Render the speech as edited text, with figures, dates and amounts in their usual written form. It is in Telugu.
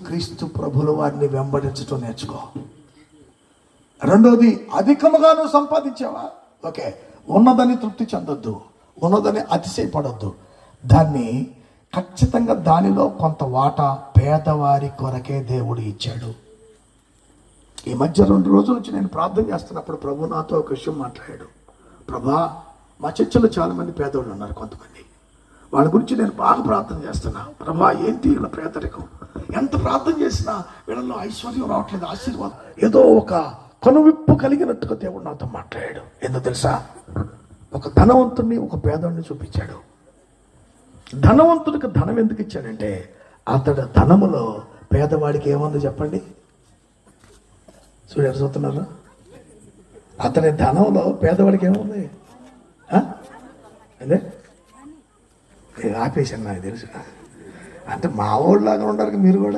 క్రీస్తు ప్రభుల వారిని వెంబడించడం నేర్చుకో. రెండోది, అధికముగా నువ్వు సంపాదించావా, ఓకే, ఉన్నదని తృప్తి చెందొద్దు, ఉన్నదని అతిశయపడొద్దు. దాన్ని ఖచ్చితంగా దానిలో కొంత వాటా పేదవారి కొరకే దేవుడు ఇచ్చాడు. ఈ మధ్య 2 రోజుల నుంచి నేను ప్రార్థన చేస్తున్నప్పుడు ప్రభు నాతో ఒక విషయం మాట్లాడాడు. ప్రభా, మా చర్చలో చాలామంది పేదవాళ్ళు ఉన్నారు, కొంతమంది. వాళ్ళ గురించి నేను బాగా ప్రార్థన చేస్తున్నా. ప్రభా, ఏంటి వీళ్ళ పేదరికం, ఎంత ప్రార్థన చేసినా వీళ్ళలో ఐశ్వర్యం రావట్లేదు, ఆశీర్వాదం. ఏదో ఒక కనువిప్పు కలిగినట్టుగా దేవుడు నాతో మాట్లాడాడు. ఎందుకు తెలుసా? ఒక ధనవంతుడిని, ఒక పేదవాడిని చూపించాడు. ధనవంతుడికి ధనం ఎందుకు ఇచ్చాడంటే, అతడు ధనములో పేదవాడికి ఏముంది చెప్పండి? చూడారు, చూస్తున్నారు? అతని ధనంలో పేదవాడికి ఏముంది? అదే ఆపేసాను, నాకు తెలుసు. అంటే మా ఊళ్ళలాగా ఉండరు మీరు కూడా.